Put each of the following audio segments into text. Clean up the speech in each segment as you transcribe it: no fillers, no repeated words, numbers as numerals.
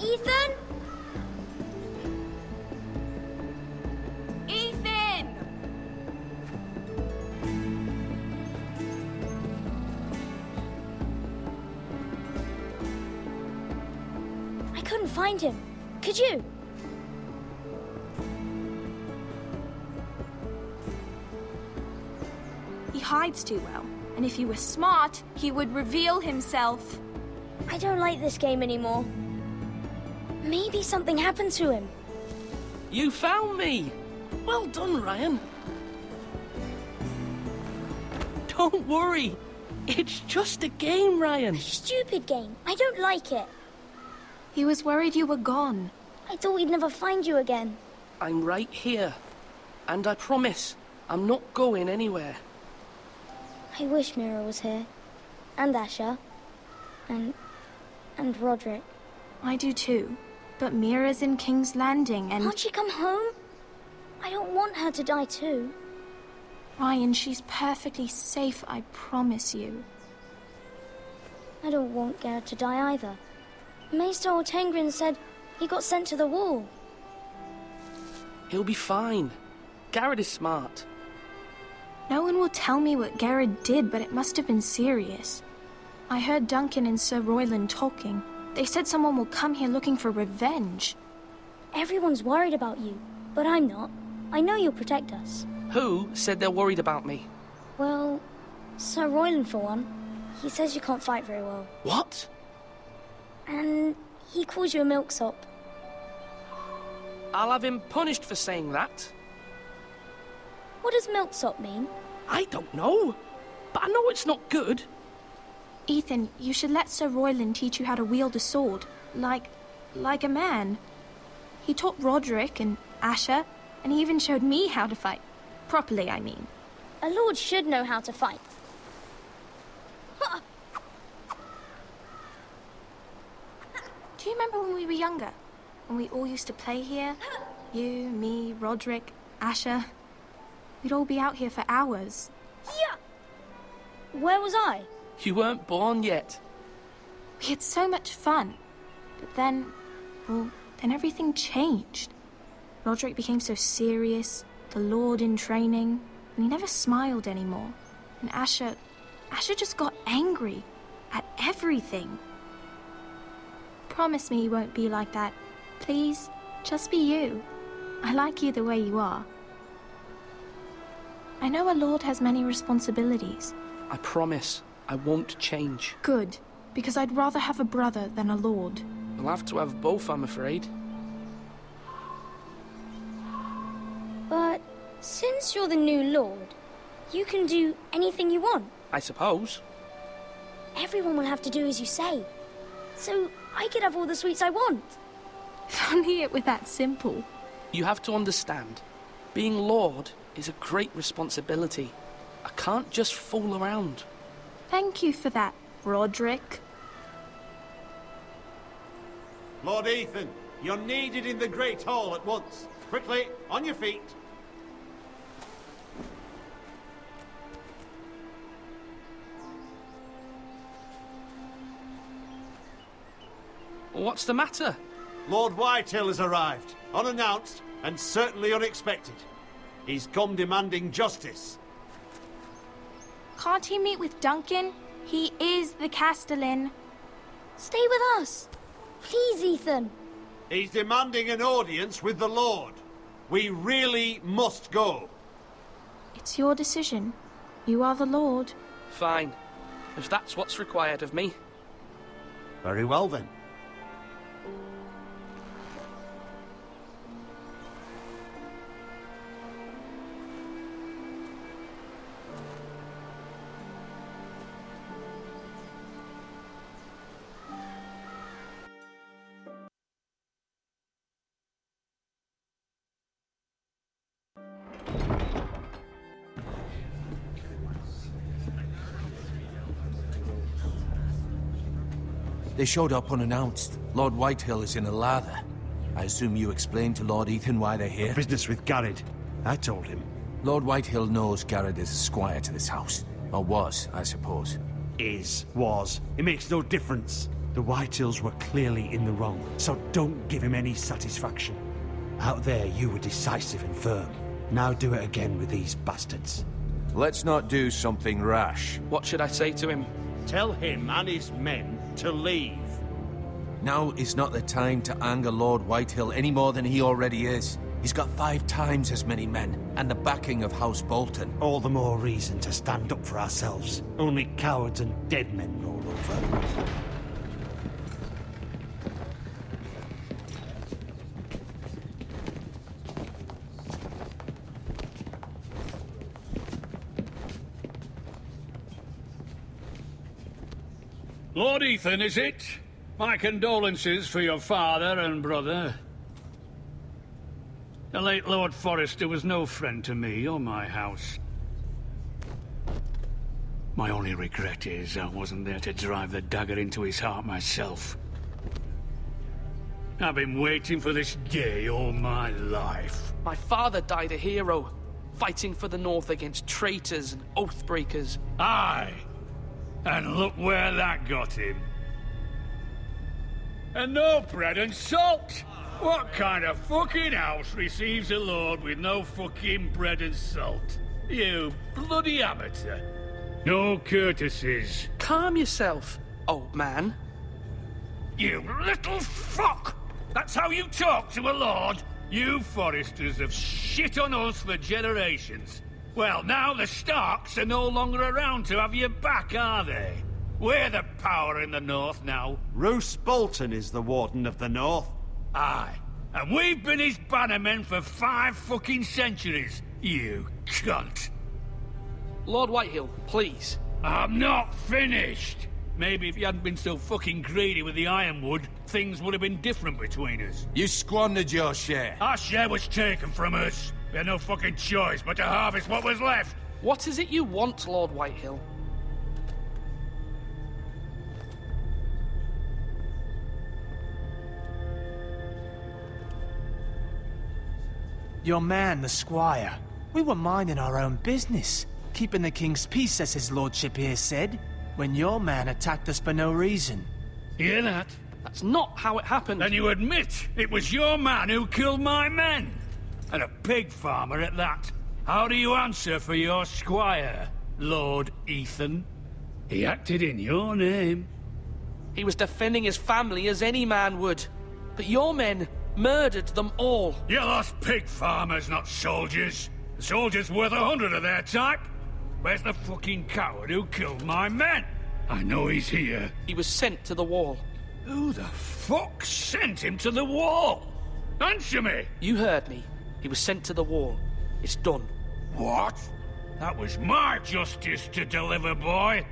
Ethan? Ethan! I couldn't find him. Could you? He hides too well, and if he were smart, he would reveal himself. I don't like this game anymore. Maybe something happened to him. You found me! Well done, Ryan. Don't worry. It's just a game, Ryan. Stupid game. I don't like it. He was worried you were gone. I thought we'd never find you again. I'm right here. And I promise, I'm not going anywhere. I wish Mira was here. And Asher. And Roderick. I do too. But Mira's in King's Landing and... Can't she come home? I don't want her to die too. Ryan, she's perfectly safe, I promise you. I don't want Garrett to die either. Maester Ortengrin said he got sent to the wall. He'll be fine. Garrett is smart. No one will tell me what Garrett did, but it must have been serious. I heard Duncan and Sir Royland talking. They said someone will come here looking for revenge. Everyone's worried about you, but I'm not. I know you'll protect us. Who said they're worried about me? Well, Sir Royland for one. He says you can't fight very well. What? And he calls you a milksop. I'll have him punished for saying that. What does milksop mean? I don't know. But I know it's not good. Ethan, you should let Sir Royland teach you how to wield a sword. Like a man. He taught Roderick and Asher, and he even showed me how to fight. Properly, I mean. A lord should know how to fight. Do you remember when we were younger? When we all used to play here? You, me, Roderick, Asher. We'd all be out here for hours. Yeah! Where was I? You weren't born yet. We had so much fun. But then, well, then everything changed. Roderick became so serious, the Lord in training, and he never smiled anymore. And Asher just got angry at everything. Promise me you won't be like that. Please, just be you. I like you the way you are. I know a lord has many responsibilities. I promise I won't change. Good, because I'd rather have a brother than a lord. I'll have to have both, I'm afraid. But since you're the new lord, you can do anything you want. I suppose. Everyone will have to do as you say. So I could have all the sweets I want. If only it were that simple. You have to understand, being Lord is a great responsibility. I can't just fool around. Thank you for that, Roderick. Lord Ethan, you're needed in the Great Hall at once. Quickly, on your feet. What's the matter? Lord Whitehill has arrived, unannounced and certainly unexpected. He's come demanding justice. Can't he meet with Duncan? He is the Castellan. Stay with us. Please, Ethan. He's demanding an audience with the Lord. We really must go. It's your decision. You are the Lord. Fine. If that's what's required of me. Very well then. They showed up unannounced. Lord Whitehill is in a lather. I assume you explained to Lord Ethan why they're here? Business with Garrett. I told him. Lord Whitehill knows Garrett is a squire to this house. Or was, I suppose. Was. It makes no difference. The Whitehills were clearly in the wrong, so don't give him any satisfaction. Out there, you were decisive and firm. Now do it again with these bastards. Let's not do something rash. What should I say to him? Tell him and his men to leave. Now is not the time to anger Lord Whitehill any more than he already is. He's got 5 times as many men, and the backing of House Bolton. All the more reason to stand up for ourselves. Only cowards and dead men roll over. Lord Ethan, is it? My condolences for your father and brother. The late Lord Forrester was no friend to me or my house. My only regret is I wasn't there to drive the dagger into his heart myself. I've been waiting for this day all my life. My father died a hero, fighting for the North against traitors and oathbreakers. Aye, and look where that got him. And no bread and salt! What kind of fucking house receives a lord with no fucking bread and salt? You bloody amateur. No courtesies. Calm yourself, old man. You little fuck! That's how you talk to a lord? You Forresters have shit on us for generations. Well, now the Starks are no longer around to have your back, are they? We're the power in the North now. Roose Bolton is the Warden of the North. Aye. And we've been his bannermen for 5 fucking centuries, you cunt. Lord Whitehill, please. I'm not finished. Maybe if you hadn't been so fucking greedy with the ironwood, things would have been different between us. You squandered your share. Our share was taken from us. We had no fucking choice but to harvest what was left. What is it you want, Lord Whitehill? Your man, the squire. We were minding our own business, keeping the king's peace, as his lordship here said, when your man attacked us for no reason. Hear that? That's not how it happened. Then you admit it was your man who killed my men. And a pig farmer at that. How do you answer for your squire, Lord Ethan? He acted in your name. He was defending his family as any man would. But your men murdered them all. You lost pig farmers, not soldiers. The soldiers worth 100 of their type. Where's the fucking coward who killed my men? I know he's here. He was sent to the wall. Who the fuck sent him to the wall? Answer me! You heard me. He was sent to the wall. It's done. What? That was my justice to deliver, boy.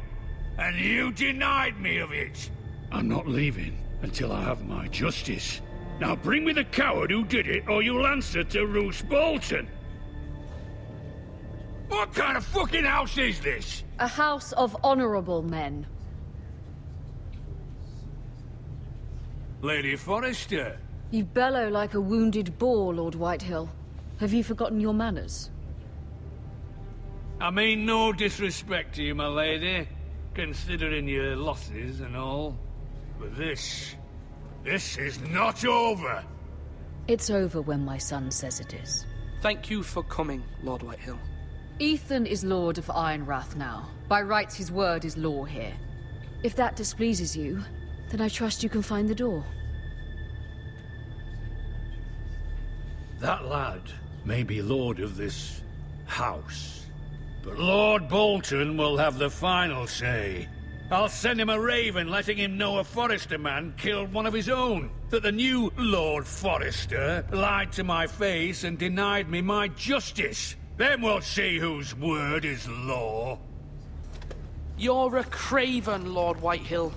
And you denied me of it. I'm not leaving until I have my justice. Now bring me the coward who did it, or you'll answer to Roose Bolton. What kind of fucking house is this? A house of honorable men. Lady Forrester. You bellow like a wounded boar, Lord Whitehill. Have you forgotten your manners? I mean no disrespect to you, my lady, considering your losses and all. But this is not over. It's over when my son says it is. Thank you for coming, Lord Whitehill. Ethan is Lord of Ironrath now. By rights, his word is law here. If that displeases you, then I trust you can find the door. That lad may be lord of this house, but Lord Bolton will have the final say. I'll send him a raven letting him know a Forrester man killed one of his own. That the new Lord Forrester lied to my face and denied me my justice. Then we'll see whose word is law. You're a craven, Lord Whitehill.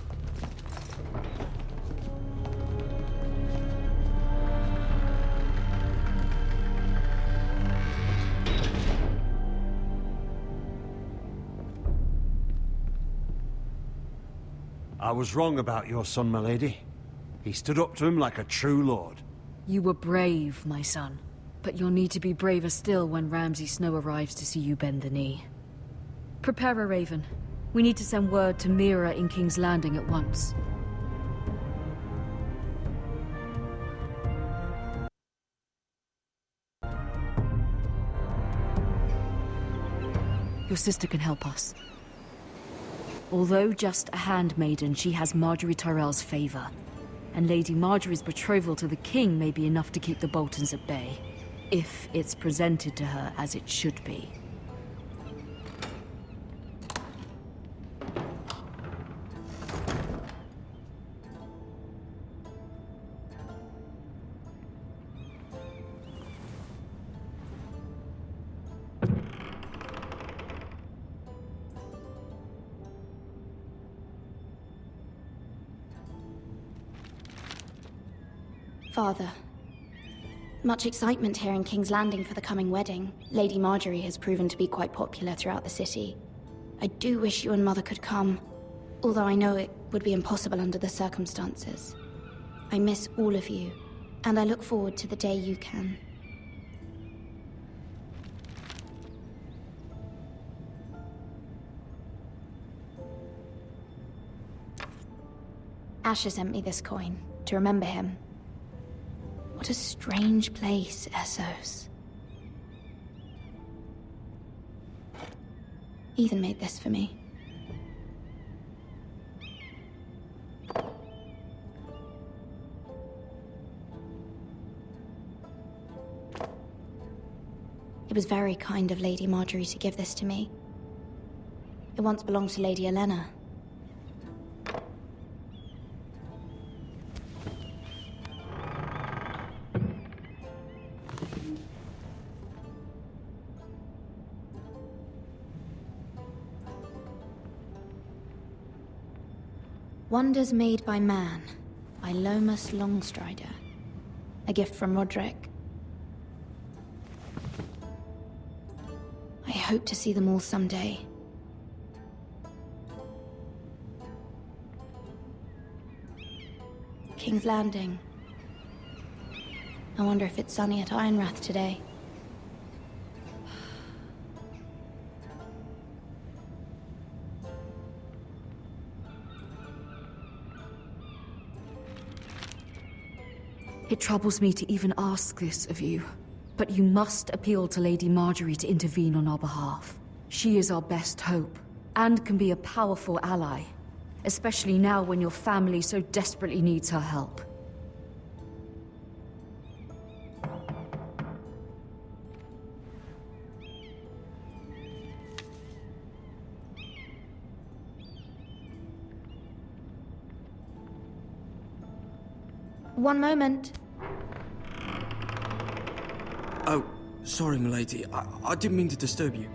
I was wrong about your son, my lady. He stood up to him like a true lord. You were brave, my son. But you'll need to be braver still when Ramsay Snow arrives to see you bend the knee. Prepare a raven. We need to send word to Mira in King's Landing at once. Your sister can help us. Although just a handmaiden, she has Marjorie Tyrell's favor. And Lady Marjorie's betrothal to the king may be enough to keep the Boltons at bay, if it's presented to her as it should be. Father, much excitement here in King's Landing for the coming wedding. Lady Marjorie has proven to be quite popular throughout the city. I do wish you and Mother could come, although I know it would be impossible under the circumstances. I miss all of you, and I look forward to the day you can. Asher sent me this coin to remember him. What a strange place, Essos. Ethan made this for me. It was very kind of Lady Marjorie to give this to me. It once belonged to Lady Elena. Wonders Made by Man, by Lomas Longstrider. A gift from Roderick. I hope to see them all someday. King's Landing. I wonder if it's sunny at Ironrath today. It troubles me to even ask this of you, but you must appeal to Lady Marjorie to intervene on our behalf. She is our best hope, and can be a powerful ally, especially now when your family so desperately needs her help. One moment. Oh, sorry, milady. I didn't mean to disturb you.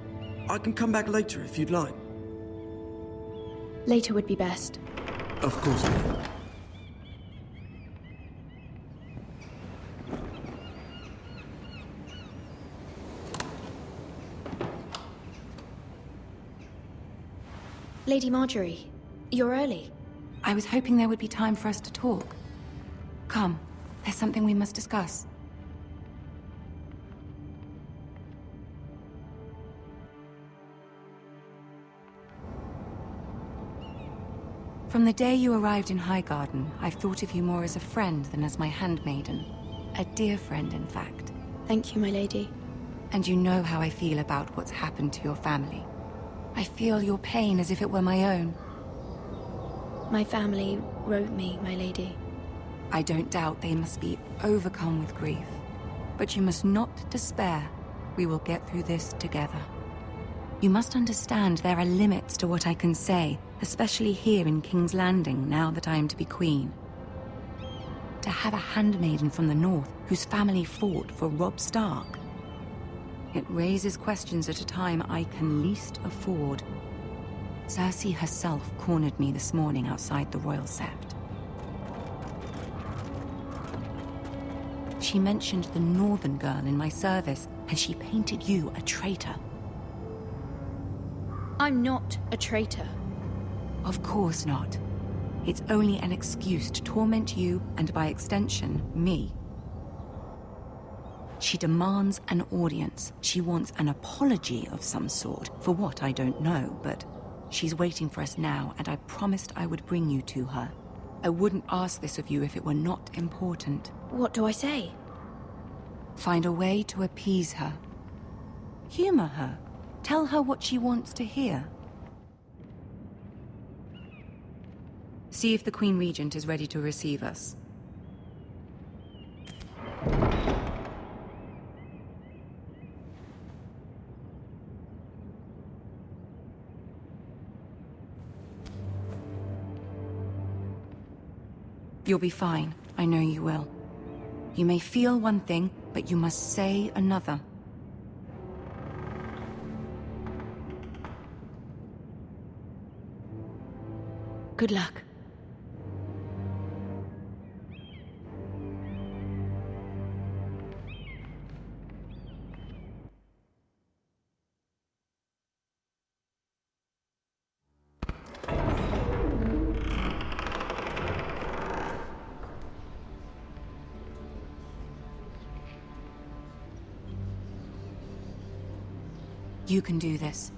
I can come back later if you'd like. Later would be best. Of course, milady. Lady Marjorie, you're early. I was hoping there would be time for us to talk. Come, there's something we must discuss. From the day you arrived in Highgarden, I've thought of you more as a friend than as my handmaiden. A dear friend, in fact. Thank you, my lady. And you know how I feel about what's happened to your family. I feel your pain as if it were my own. My family wrote me, my lady. I don't doubt they must be overcome with grief. But you must not despair. We will get through this together. You must understand there are limits to what I can say, especially here in King's Landing, now that I am to be queen. To have a handmaiden from the north whose family fought for Robb Stark. It raises questions at a time I can least afford. Cersei herself cornered me this morning outside the Royal Sept. She mentioned the northern girl in my service, and she painted you a traitor. I'm not a traitor. Of course not. It's only an excuse to torment you, and by extension, me. She demands an audience. She wants an apology of some sort, for what I don't know, but she's waiting for us now, and I promised I would bring you to her. I wouldn't ask this of you if it were not important. What do I say? Find a way to appease her. Humor her. Tell her what she wants to hear. See if the Queen Regent is ready to receive us. You'll be fine. I know you will. You may feel one thing, but you must say another. Good luck. You can do this.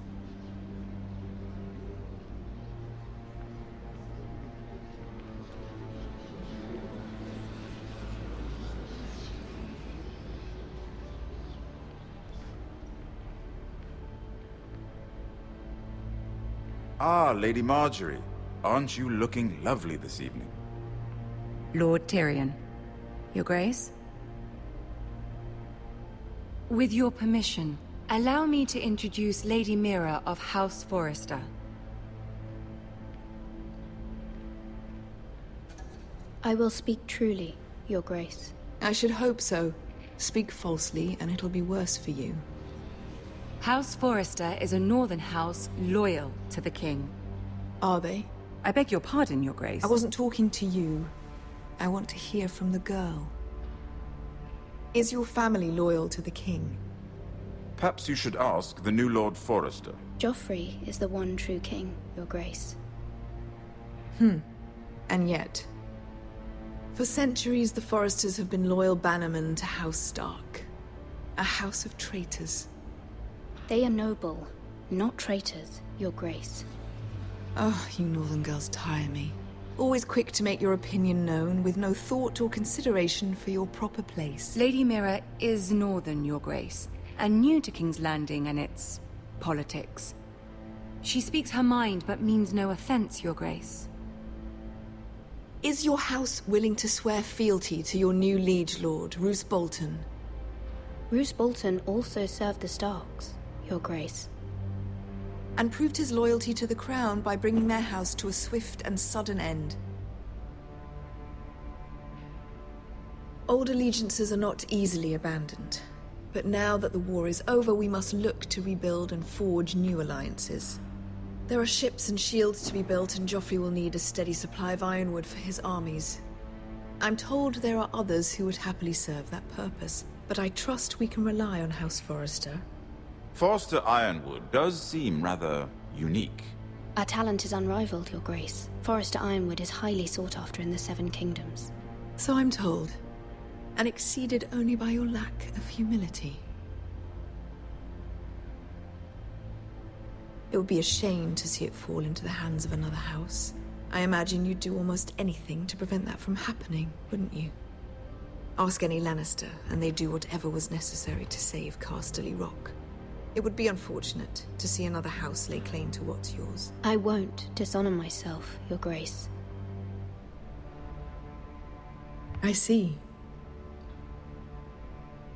Ah, Lady Marjorie. Aren't you looking lovely this evening? Lord Tyrion. Your Grace? With your permission, allow me to introduce Lady Mira of House Forrester. I will speak truly, Your Grace. I should hope so. Speak falsely, and it'll be worse for you. House Forrester is a northern house loyal to the king. Are they? I beg your pardon, Your Grace. I wasn't talking to you. I want to hear from the girl. Is your family loyal to the king? Perhaps you should ask the new Lord Forrester. Joffrey is the one true king, Your Grace. And yet... For centuries, the Forresters have been loyal bannermen to House Stark. A house of traitors. They are noble, not traitors, Your Grace. Oh, you northern girls tire me. Always quick to make your opinion known, with no thought or consideration for your proper place. Lady Mira is northern, Your Grace, and new to King's Landing and its politics. She speaks her mind, but means no offense, Your Grace. Is your house willing to swear fealty to your new liege lord, Roose Bolton? Roose Bolton also served the Starks, Your Grace. And proved his loyalty to the crown by bringing their house to a swift and sudden end. Old allegiances are not easily abandoned. But now that the war is over, we must look to rebuild and forge new alliances. There are ships and shields to be built, and Joffrey will need a steady supply of ironwood for his armies. I'm told there are others who would happily serve that purpose, but I trust we can rely on House Forrester. Forrester Ironwood does seem rather unique. Our talent is unrivaled, Your Grace. Forrester Ironwood is highly sought after in the Seven Kingdoms. So I'm told. And exceeded only by your lack of humility. It would be a shame to see it fall into the hands of another house. I imagine you'd do almost anything to prevent that from happening, wouldn't you? Ask any Lannister, and they'd do whatever was necessary to save Casterly Rock. It would be unfortunate to see another house lay claim to what's yours. I won't dishonor myself, Your Grace. I see.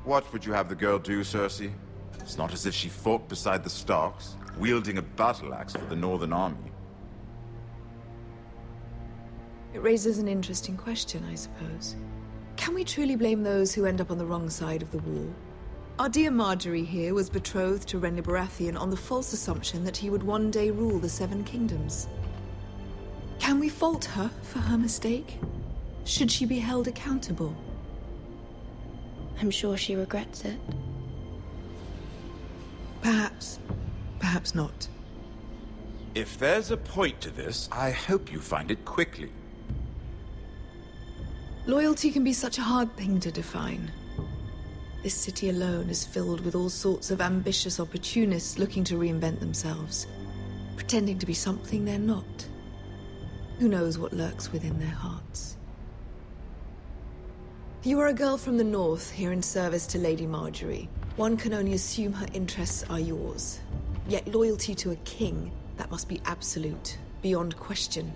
What would you have the girl do, Cersei? It's not as if she fought beside the Starks, wielding a battle axe for the Northern Army. It raises an interesting question, I suppose. Can we truly blame those who end up on the wrong side of the war? Our dear Marjorie here was betrothed to Renly Baratheon on the false assumption that he would one day rule the Seven Kingdoms. Can we fault her for her mistake? Should she be held accountable? I'm sure she regrets it. Perhaps. Perhaps not. If there's a point to this, I hope you find it quickly. Loyalty can be such a hard thing to define. This city alone is filled with all sorts of ambitious opportunists looking to reinvent themselves, pretending to be something they're not. Who knows what lurks within their hearts? You are a girl from the north, here in service to Lady Marjorie. One can only assume her interests are yours. Yet loyalty to a king, that must be absolute, beyond question.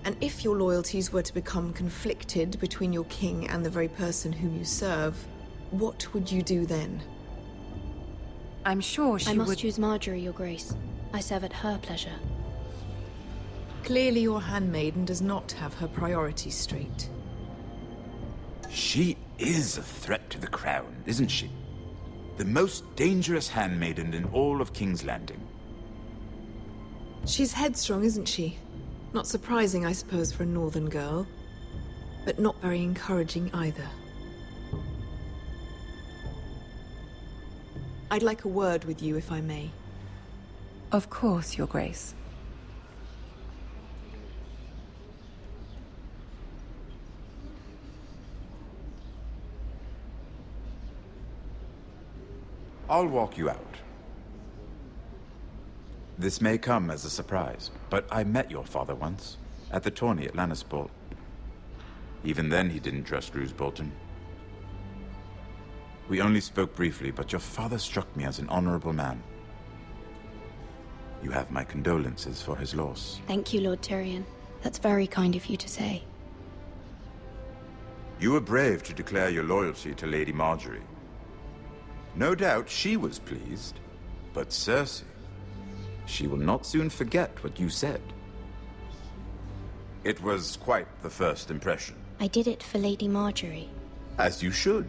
And if your loyalties were to become conflicted between your king and the very person whom you serve, what would you do then? I'm sure she I must would... choose Marjorie, Your Grace. I serve at her pleasure. Clearly your handmaiden does not have her priorities straight. She is a threat to the crown, isn't she? The most dangerous handmaiden in all of King's Landing. She's headstrong, isn't she? Not surprising, I suppose, for a northern girl. But not very encouraging either. I'd like a word with you, if I may. Of course, Your Grace. I'll walk you out. This may come as a surprise, but I met your father once, at the tourney at Lannisport. Even then, he didn't trust Roose Bolton. We only spoke briefly, but your father struck me as an honorable man. You have my condolences for his loss. Thank you, Lord Tyrion. That's very kind of you to say. You were brave to declare your loyalty to Lady Marjorie. No doubt she was pleased, but Cersei, she will not soon forget what you said. It was quite the first impression. I did it for Lady Marjorie. As you should.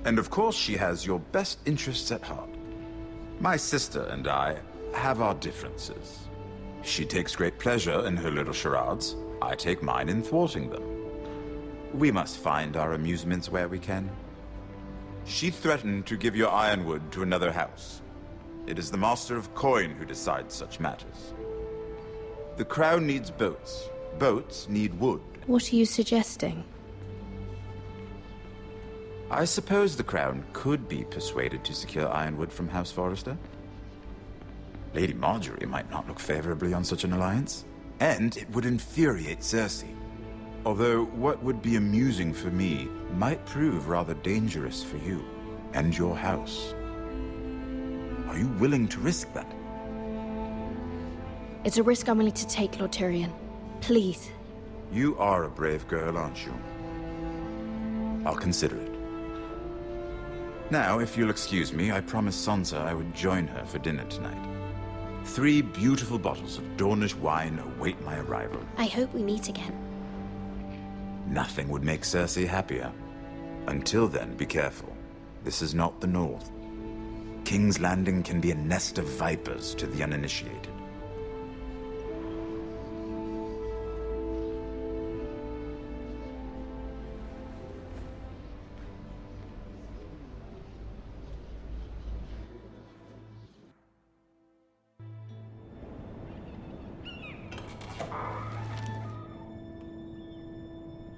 And of course she has your best interests at heart. My sister and I have our differences. She takes great pleasure in her little charades. I take mine in thwarting them. We must find our amusements where we can. She threatened to give your ironwood to another house. It is the Master of Coin who decides such matters. The crown needs boats. Boats need wood. What are you suggesting? I suppose the crown could be persuaded to secure ironwood from House Forrester. Lady Marjorie might not look favorably on such an alliance, and it would infuriate Cersei. Although what would be amusing for me might prove rather dangerous for you and your house. Are you willing to risk that? It's a risk I'm willing to take, Lord Tyrion. Please. You are a brave girl, aren't you? I'll consider it. Now, if you'll excuse me, I promised Sansa I would join her for dinner tonight. 3 beautiful bottles of Dornish wine await my arrival. I hope we meet again. Nothing would make Cersei happier. Until then, be careful. This is not the North. King's Landing can be a nest of vipers to the uninitiated.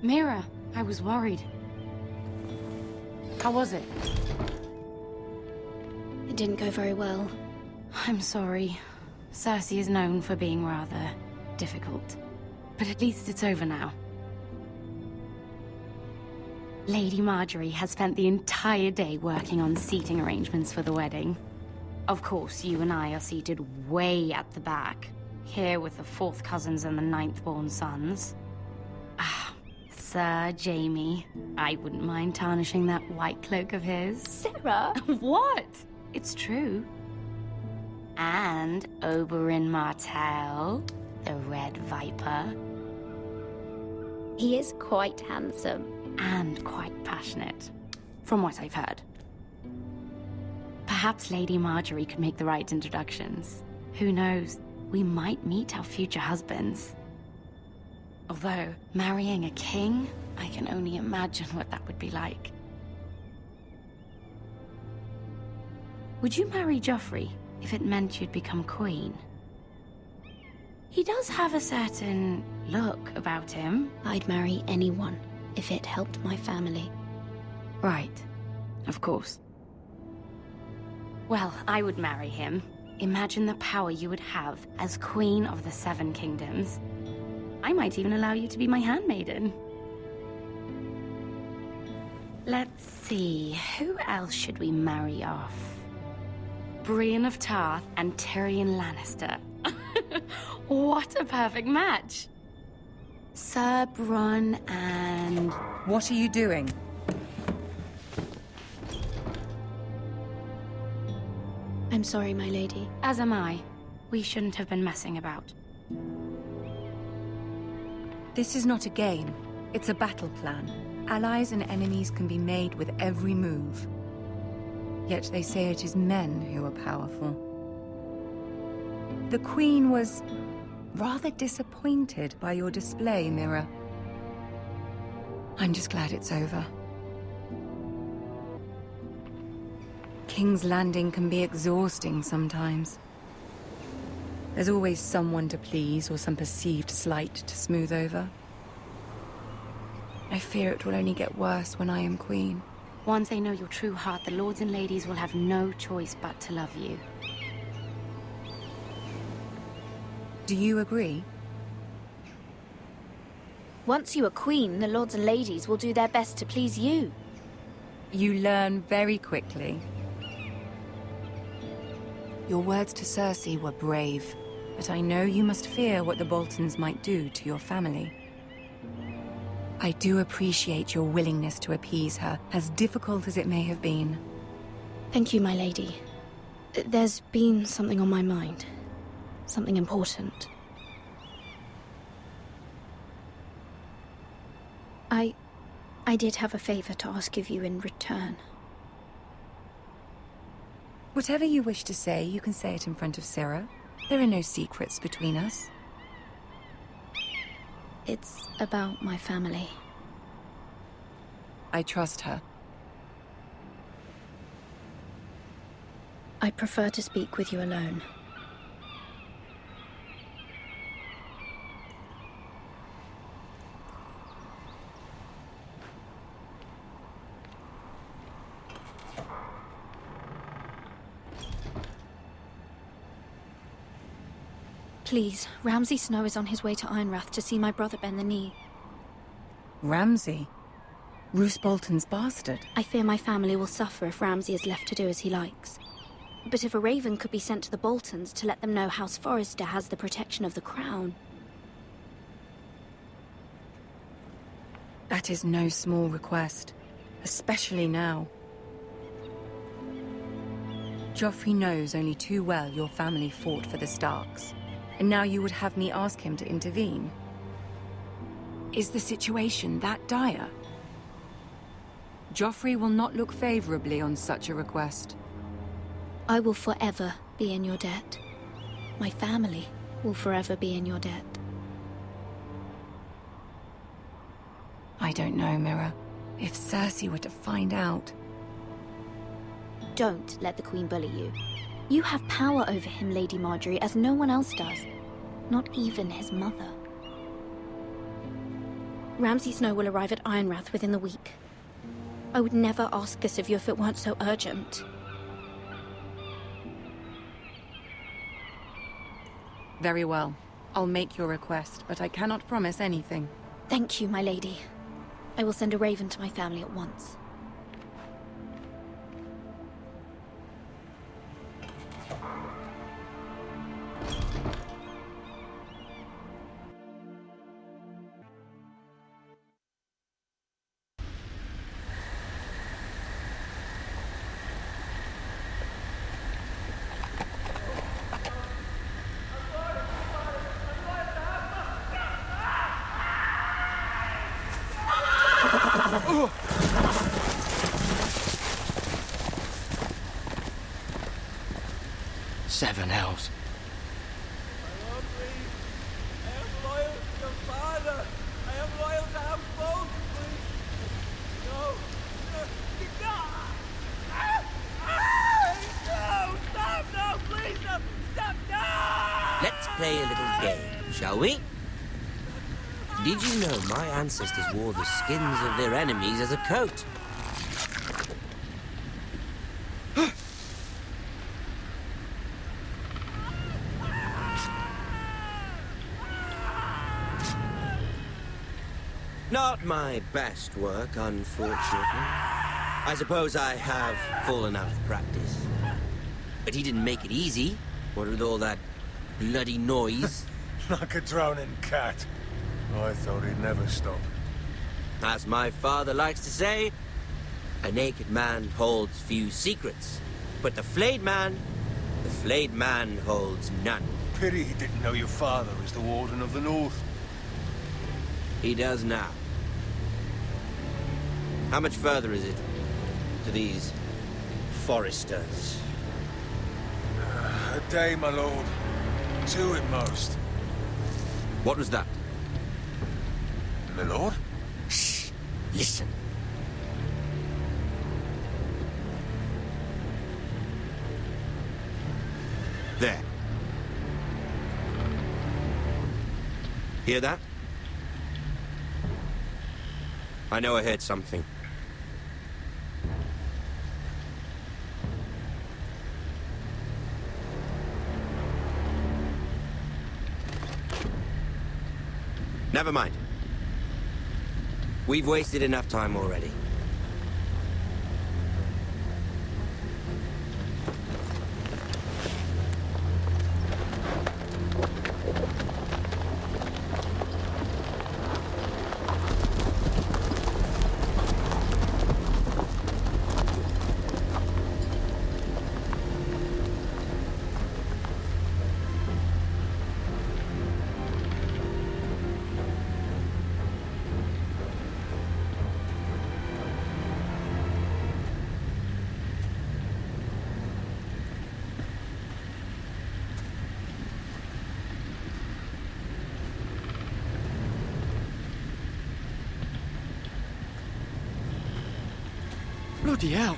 Mira, I was worried. How was it? It didn't go very well. I'm sorry. Cersei is known for being rather difficult. But at least it's over now. Lady Marjorie has spent the entire day working on seating arrangements for the wedding. Of course, you and I are seated way at the back, here with the 4th cousins and the 9th-born sons. Ah, Sir Jaime. I wouldn't mind tarnishing that white cloak of his. Sarah! What? It's true. And Oberyn Martell, the Red Viper. He is quite handsome. And quite passionate, from what I've heard. Perhaps Lady Marjorie could make the right introductions. Who knows? We might meet our future husbands. Although, marrying a king, I can only imagine what that would be like. Would you marry Joffrey if it meant you'd become queen? He does have a certain look about him. I'd marry anyone if it helped my family. Right. Of course. Well, I would marry him. Imagine the power you would have as Queen of the 7 Kingdoms. I might even allow you to be my handmaiden. Let's see, who else should we marry off? Brienne of Tarth and Tyrion Lannister. What a perfect match. Sir Bronn and... What are you doing? I'm sorry, my lady. As am I. We shouldn't have been messing about. This is not a game. It's a battle plan. Allies and enemies can be made with every move. Yet they say it is men who are powerful. The Queen was rather disappointed by your display, Mira. I'm just glad it's over. King's Landing can be exhausting sometimes. There's always someone to please or some perceived slight to smooth over. I fear it will only get worse when I am queen. Once they know your true heart, the lords and ladies will have no choice but to love you. Do you agree? Once you are queen, the lords and ladies will do their best to please you. You learn very quickly. Your words to Cersei were brave, but I know you must fear what the Boltons might do to your family. I do appreciate your willingness to appease her, as difficult as it may have been. Thank you, my lady. There's been something on my mind. Something important. I did have a favor to ask of you in return. Whatever you wish to say, you can say it in front of Sarah. There are no secrets between us. It's about my family. I trust her. I prefer to speak with you alone. Please, Ramsay Snow is on his way to Ironrath to see my brother bend the knee. Ramsay? Roose Bolton's bastard? I fear my family will suffer if Ramsay is left to do as he likes. But if a raven could be sent to the Boltons to let them know House Forrester has the protection of the crown... That is no small request, especially now. Joffrey knows only too well your family fought for the Starks, and now you would have me ask him to intervene. Is the situation that dire? Joffrey will not look favorably on such a request. I will forever be in your debt. My family will forever be in your debt. I don't know, Mira. If Cersei were to find out... Don't let the Queen bully you. You have power over him, Lady Margaery, as no one else does. Not even his mother. Ramsay Snow will arrive at Ironrath within the week. I would never ask this of you if it weren't so urgent. Very well. I'll make your request, but I cannot promise anything. Thank you, my lady. I will send a raven to my family at once. Seven hells. I am loyal to your father. I am loyal to House Bolton, please. No. No, stop, no, please, no, stop, no! Let's play a little game, shall we? Did you know my ancestors wore the skins of their enemies as a coat? Not my best work, unfortunately. I suppose I have fallen out of practice. But he didn't make it easy. What with all that bloody noise? Like a drowning cat. I thought he'd never stop. As my father likes to say, a naked man holds few secrets. But the flayed man holds none. Pity he didn't know your father was the Warden of the North. He does now. How much further is it to these foresters? A day, my lord. 2 at most. What was that? My lord? Shh! Listen. There. Hear that? I know I heard something. Never mind. We've wasted enough time already. Bloody hell.